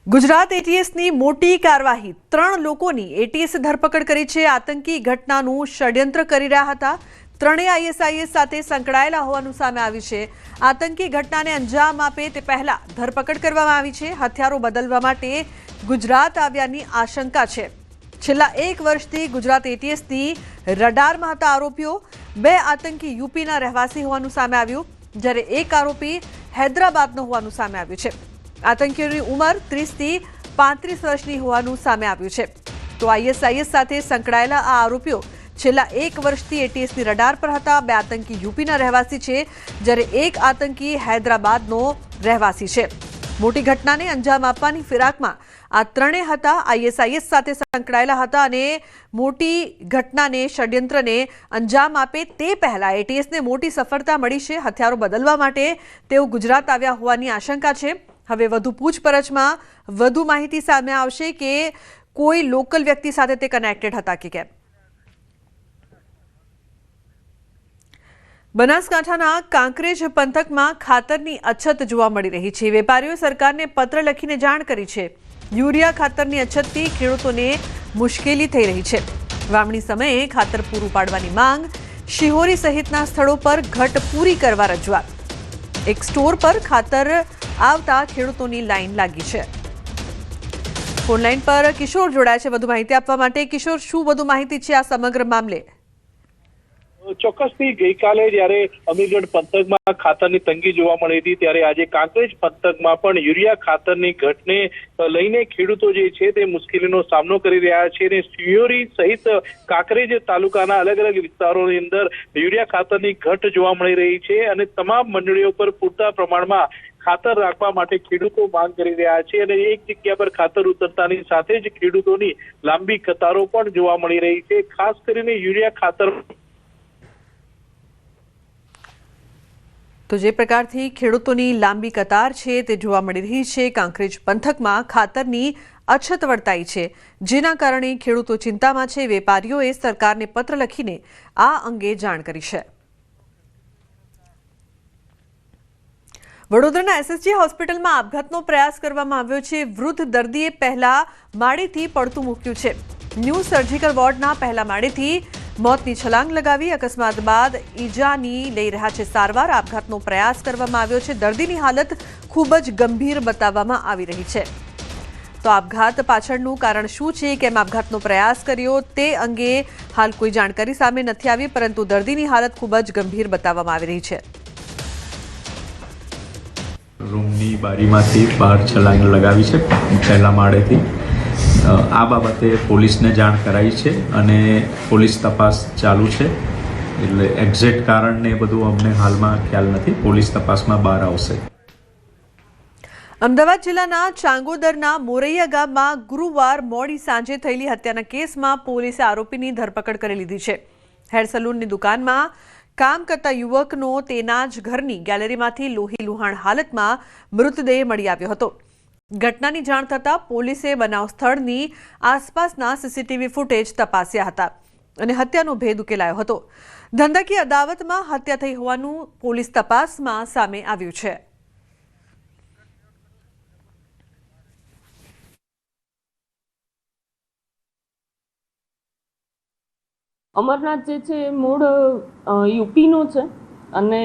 ગુજરાત એટીએસની મોટી કાર્યવાહી 3 લોકોની એટીએસે ધરપકડ કરી છે। આતંકી ઘટનાનું ષડયંત્ર કરી રહ્યા હતા। ત્રણેય આઈએસઆઈએસ સાથે સંકળાયેલા હોવાનું સામે આવ્યું છે। આતંકી ઘટનાને અંજામ આપે તે પહેલા ધરપકડ કરવામાં આવી છે। હથિયારો બદલવા માટે ગુજરાત આવ્યાની આશંકા છે। છેલ્લા 1 વર્ષથી ગુજરાત એટીએસની રડારમાં હતા આરોપીઓ। 2 આતંકી યુપીના રહેવાસી હોવાનું સામે આવ્યું, જ્યારે 1 આરોપી હૈદરાબાદનો હોવાનું સામે આવ્યું છે। આતંકીઓની ઉંમર 30 થી 35 વર્ષની હોવાનું સામે આવ્યું છે। તો આઈએસઆઈએસ સાથે સંકળાયેલા આ આરોપીઓ છેલ્લા 1 વર્ષથી એટીએસની રડાર પર હતા। 2 આતંકી યુપીના રહેવાસી છે, જ્યારે 1 આતંકી હૈદરાબાદનો રહેવાસી છે। મોટી ઘટનાને અંજામ આપવાની ફિરાકમાં આ ત્રણેય હતા, આઈએસઆઈએસ સાથે સંકળાયેલા હતા અને મોટી ઘટનાને ષડયંત્રને અંજામ આપે તે પહેલા એટીએસને મોટી સફળતા મળી છે। હથિયારો બદલવા માટે તેઓ ગુજરાત આવ્યા હોવાની આશંકા છે। હવે વધુ પૂછપરછમાં વધુ માહિતી સામે આવશે કે કોઈ લોકલ વ્યક્તિ સાથે તે કનેક્ટેડ હતા કે કેમ। બનાસકાંઠાના કાંકરેજ પંથકમાં ખાતરની અછત જોવા મળી રહી છે। વેપારીઓએ સરકારને પત્ર લખીને જાણ કરી છે। યુરિયા ખાતરની અછતથી ખેડૂતોને મુશ્કેલી થઈ રહી છે। વાવણી સમયે ખાતર પૂરું પાડવાની માંગ, શિહોરી સહિતના સ્થળો પર ઘટ પૂરી કરવા રજૂઆત। એક સ્ટોર પર ખાતર આવતા ખેડૂતોની લાઈન લાગી છે। ફોન લાઈન પર કિશોર જોડાય છે વધુ માહિતી આપવા માટે। કિશોર, શું વધુ માહિતી છે આ સમગ્ર મામલે? ચોક્કસથી ગઈકાલે જ્યારે અમીરગઢ પંથકમાં ખાતરની તંગી જોવા મળી હતી, ત્યારે આજે કાંકરેજ પંથકમાં પણ યુરિયા ખાતરની ઘટને લઈને ખેડૂતો જે છે તે મુશ્કેલીનો સામનો કરી રહ્યા છે અને સિયોરી સહિત કાંકરેજ તાલુકાના અલગ અલગ વિસ્તારોની અંદર યુરિયા ખાતરની ઘટ જોવા મળી રહી છે અને તમામ મંડળીઓ પર પૂરતા પ્રમાણમાં ખાતર રાખવા માટે ખેડૂતો માંગ કરી રહ્યા છે અને એક જગ્યા પર ખાતર ઉતરતાની સાથે જ ખેડૂતોની લાંબી કતારો પણ જોવા મળી રહી છે। ખાસ કરીને યુરિયા ખાતર તો જે પ્રકારથી ખેડૂતોની લાંબી કતાર છે તે જોવા મળી રહી છે। કાંકરેજ પંથકમાં ખાતરની અછત વર્તાઈ છે, જેના કારણે ખેડૂતો ચિંતામાં છે। વેપારીઓએ સરકારને પત્ર લખીને આ અંગે જાણ કરી છે। વડોદરાના એસએસજી હોસ્પિટલમાં આપઘાતનો પ્રયાસ કરવામાં આવ્યો છે। વૃદ્ધ દર્દીએ પહેલા માળેથી પડતું મૂક્યું છે। ન્યૂ સર્જિકલ વોર્ડના પહેલા માળેથી મોતની છલાંગ લગાવી। અકસ્માત બાદ ઈજાની લઈ રહ્યા છે સારવાર। આપઘાતનો પ્રયાસ કરવામાં આવ્યો છે। દર્દીની હાલત ખૂબ જ ગંભીર બતાવવામાં આવી રહી છે। તો આપઘાત પાછળનું કારણ શું છે, કેમ આપઘાતનો પ્રયાસ કર્યો તે અંગે હાલ કોઈ જાણકારી સામે નથી આવી, પરંતુ દર્દીની હાલત ખૂબ જ ગંભીર બતાવવામાં આવી રહી છે। રૂમની બારીમાંથી બહાર છલાંગ લગાવી છે પહેલા માળેથી। આ બાબતે પોલીસને જાણ કરાઈ છે અને પોલીસ તપાસ ચાલુ છે। એટલે એક્ઝેક્ટ કારણ ને બધું અમને હાલમાં ખ્યાલ નથી, પોલીસ તપાસમાં બહાર આવશે। અમદાવાદ જિલ્લાના ચાંગોદરના મોરૈયા ગામમાં ગુરુવાર મોડી સાંજે થયેલી હત્યાના કેસમાં પોલીસે આરોપીની ધરપકડ કરી લીધી છે। હેર સલૂનની દુકાનમાં કામ કરતા યુવકનો તેના જ ઘરની ગેલેરીમાંથી લોહી લુહાણ હાલતમાં મૃતદેહ મળી આવ્યો હતો। ઘટનાની જાણ થતાં પોલીસે બનાવ સ્થળની આસપાસના સીસીટીવી ફૂટેજ તપાસ્યા હતા અને હત્યાનો ભેદ ઉકેલાયો હતો। ધંધાકીય અદાવતમાં હત્યા થઈ હોવાનું પોલીસ તપાસમાં સામે આવ્યું છે। અમરનાથ જે છે એ મૂળ યુપીનો છે અને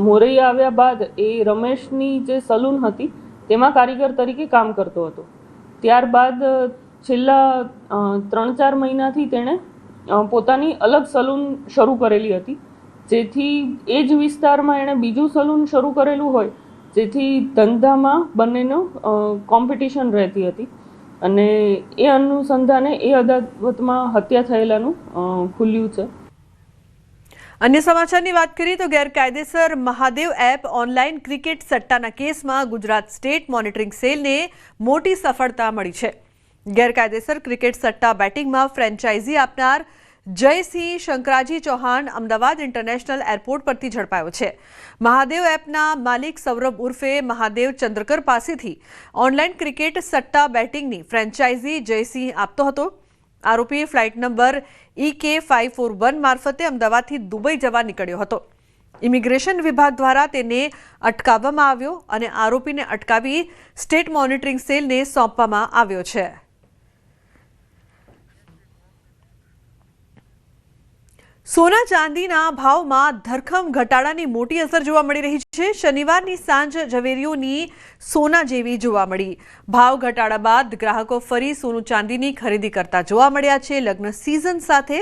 મોરૈયા આવ્યા બાદ એ રમેશની જે સલૂન હતી તેમાં કારીગર તરીકે કામ કરતો હતો। ત્યારબાદ છેલ્લા 3-4 મહિનાથી તેણે પોતાની અલગ સલૂન શરૂ કરેલી હતી, જેથી એ જ વિસ્તારમાં એણે બીજું સલૂન શરૂ કરેલું હોય, જેથી ધંધામાં બંનેનો કોમ્પિટિશન રહેતી હતી અને એ અનુસંધાને એ અદાવતમાં હત્યા થયેલાનું ખુલ્યું છે। અન્ય સમાચારની વાત કરીએ તો ગેરકાયદેસર મહાદેવ એપ ઓનલાઈન ક્રિકેટ સટ્ટાના કેસમાં ગુજરાત સ્ટેટ મોનિટરિંગ સેલને મોટી સફળતા મળી છે। ગેરકાયદેસર ક્રિકેટ સટ્ટા બેટિંગમાં ફ્રેન્ચાઇઝી આપનાર જયસિંહ શંકરાજી ચૌહાણ અમદાવાદ ઇન્ટરનેશનલ એરપોર્ટ પરથી ઝડપાયો છે। મહાદેવ એપના માલિક સૌરભ ઉર્ફે મહાદેવ ચંદ્રકર પાસેથી ઓનલાઈન ક્રિકેટ સટ્ટા બેટિંગની ફ્રેન્ચાઇઝી જયસિંહ આપતો હતો। આરોપી ફ્લાઇટ નંબર EK541 મારફતે અમદાવાદથી દુબઈ જવા નીકળ્યો હતો। ઇમિગ્રેશન વિભાગ દ્વારા તેને અટકાવવામાં આવ્યો અને આરોપીને અટકાવી સ્ટેટ મોનિટરિંગ સેલને સોંપવામાં આવ્યો છે. સોના ચાંદીના ભાવમાં ધરખમ ઘટાડાની મોટી અસર જોવા મળી રહી છે. શનિવારની સાંજ ઝવેરીઓની સોના જેવી જોવા મળી. ભાવ ઘટાડા બાદ ગ્રાહકો ફરી સોનું ચાંદીની ખરીદી કરતા જોવા મળ્યા છે. લગ્ન સિઝન સાથે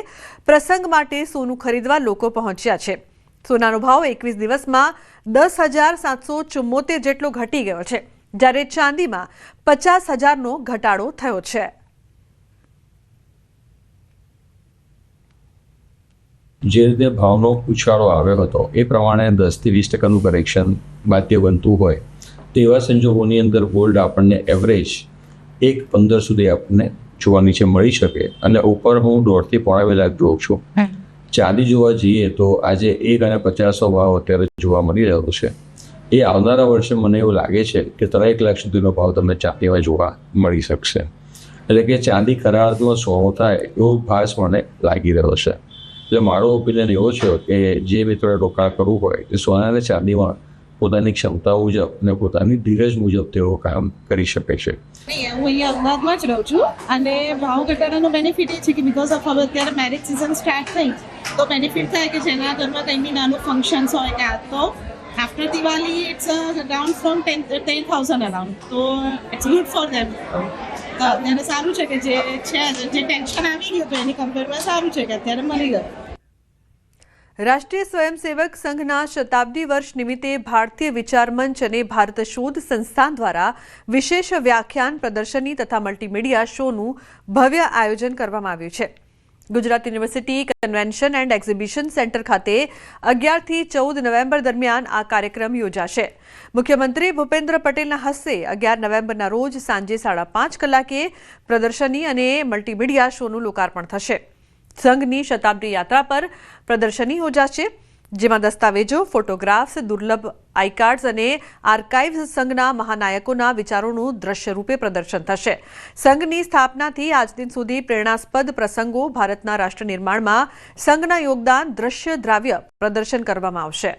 પ્રસંગ માટે સોનું ખરીદવા લોકો પહોંચ્યા છે. સોનાનો ભાવ 21 દિવસમાં 10,774 જેટલો ઘટી ગયો છે, જ્યારે ચાંદીમાં 50,000નો ઘટાડો થયો છે. જે રીતે ભાવનો ઉછાળો આવ્યો હતો એ પ્રમાણે 10 થી 20% કરેક્શન બાધ્ય બનતું હોય તેવા સંજોગોની અંદર ગોલ્ડ આપણને એવરેજ 1.15 સુધી આપણને જોવા નીચે મળી શકે અને ઉપર હું 1.5 થી 1.25 લાખ જોઉં છું. ચાંદી જોવા જઈએ તો આજે 1.50 ભાવ અત્યારે જોવા મળી રહ્યો છે. એ આવનારા વર્ષે મને એવું લાગે છે કે 3 લાખ સુધીનો ભાવ તમને ચાંદીમાં જોવા મળી શકશે. એટલે કે ચાંદી કરારમાં 100 થાય એવો ભાસ મને લાગી રહ્યો છે. એટલે મારો ઓપિનિયન એવો છે કે જે મિત્રોએ રોકાણ કરવું હોય તે સોના અને ચાંદીમાં પોતાની ક્ષમતા મુજબ અને પોતાની ધીરજ મુજબ તેઓ કામ કરી શકે છે. હું અહીંયા અમદાવાદમાં જ રહું છું અને ભાવ ઘટાડાનો બેનિફિટ એ છે કે બિકોઝ ઓફ હવે અત્યારે મેરેજ સિઝન સ્ટાર્ટ થઈ તો બેનિફિટ થાય કે જેના ઘરમાં કંઈ બી નાનું ફંક્શન્સ હોય કે આ તો after Diwali it's down from 10,000 around, તો ઇટ્સ ગુડ ફોર ધેમ. તો અત્યારે સારું છે કે જે ટેન્શન આવી ગયું હતું એની કમ્પેરમાં સારું છે કે અત્યારે મળી ગયું. રાષ્ટ્રીય સ્વયંસેવક સંઘના શતાબ્દી વર્ષ નિમિત્તે ભારતીય વિચાર મંચ અને ભારત શોધ સંસ્થાન દ્વારા વિશેષ વ્યાખ્યાન, પ્રદર્શની તથા મલ્ટીમીડિયા શોનું ભવ્ય આયોજન કરવામાં આવ્યું છે. Gujarat university convention and exhibition centre ખાતે 11 થી 14 નવેમ્બર દરમિયાન આ કાર્યક્રમ યોજાશે. મુખ્યમંત્રી ભૂપેન્દ્ર પટેલના હસ્તે 11 નવેમ્બરના રોજ સાંજે 5:30 કલાકે પ્રદર્શની અને મલ્ટીમીડિયા શોનું લોકાર્પણ થશે. સંઘની શતાબ્દી યાત્રા પર પ્રદર્શની યોજાશે, જેમાં દસ્તાવેજો, ફોટોગ્રાફ્સ, દુર્લભ આઈકાર્ડ્સ અને આર્કાઇવ્સ સંઘના મહાનાયકોના વિચારોનું દ્રશ્ય રૂપે પ્રદર્શન થશે. સંઘની સ્થાપનાથી આજ દિન સુધી પ્રેરણાસ્પદ પ્રસંગો, ભારતના રાષ્ટ્ર નિર્માણમાં સંઘના યોગદાન, દ્રશ્ય દ્રાવ્ય પ્રદર્શન કરવામાં આવશે.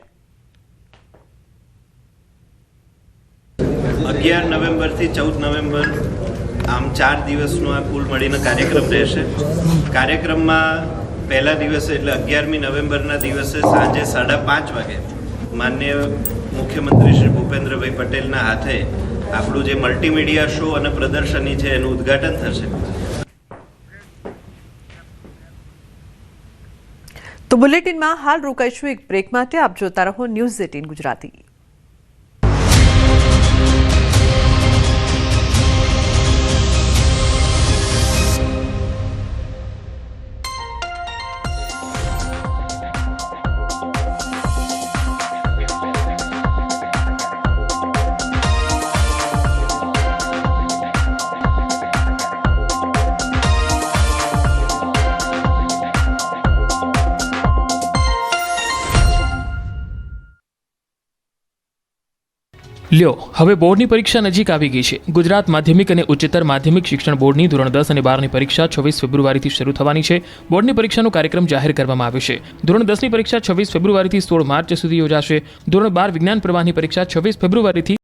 11 નવેમ્બરથી 14 નવેમ્બર આમ 4 દિવસનો આ કુલ મળીને કાર્યક્રમ રહેશે. કાર્યક્રમમાં પહેલા દિવસે એટલે 11મી નવેમ્બરના દિવસે સાંજે 5:30 વાગે માનનીય મુખ્યમંત્રી શ્રી ભૂપેન્દ્રભાઈ પટેલના હાથે આપણું જે મલ્ટીમીડિયા શો અને પ્રદર્શની છે એનું ઉદ્ઘાટન થશે. તો બુલેટિનમાં હાલ રોકાઈશું એક બ્રેક માટે. આપ જોતા રહો ન્યૂઝ 18 ગુજરાતી. લ્યો, હવે બોર્ડની પરીક્ષા નજીક આવી ગઈ છે. ગુજરાત માધ્યમિક અને ઉચ્ચતર માધ્યમિક શિક્ષણ બોર્ડની ધોરણ 10 અને 12ની પરીક્ષા 26 ફેબ્રુઆરીથી શરૂ થવાની છે. બોર્ડની પરીક્ષાનો કાર્યક્રમ જાહેર કરવામાં આવ્યો છે. ધોરણ 10ની પરીક્ષા 26 ફેબ્રુઆરીથી 16 માર્ચ સુધી યોજાશે. ધોરણ 12 વિજ્ઞાન પ્રવાહની પરીક્ષા 26 ફેબ્રુઆરીથી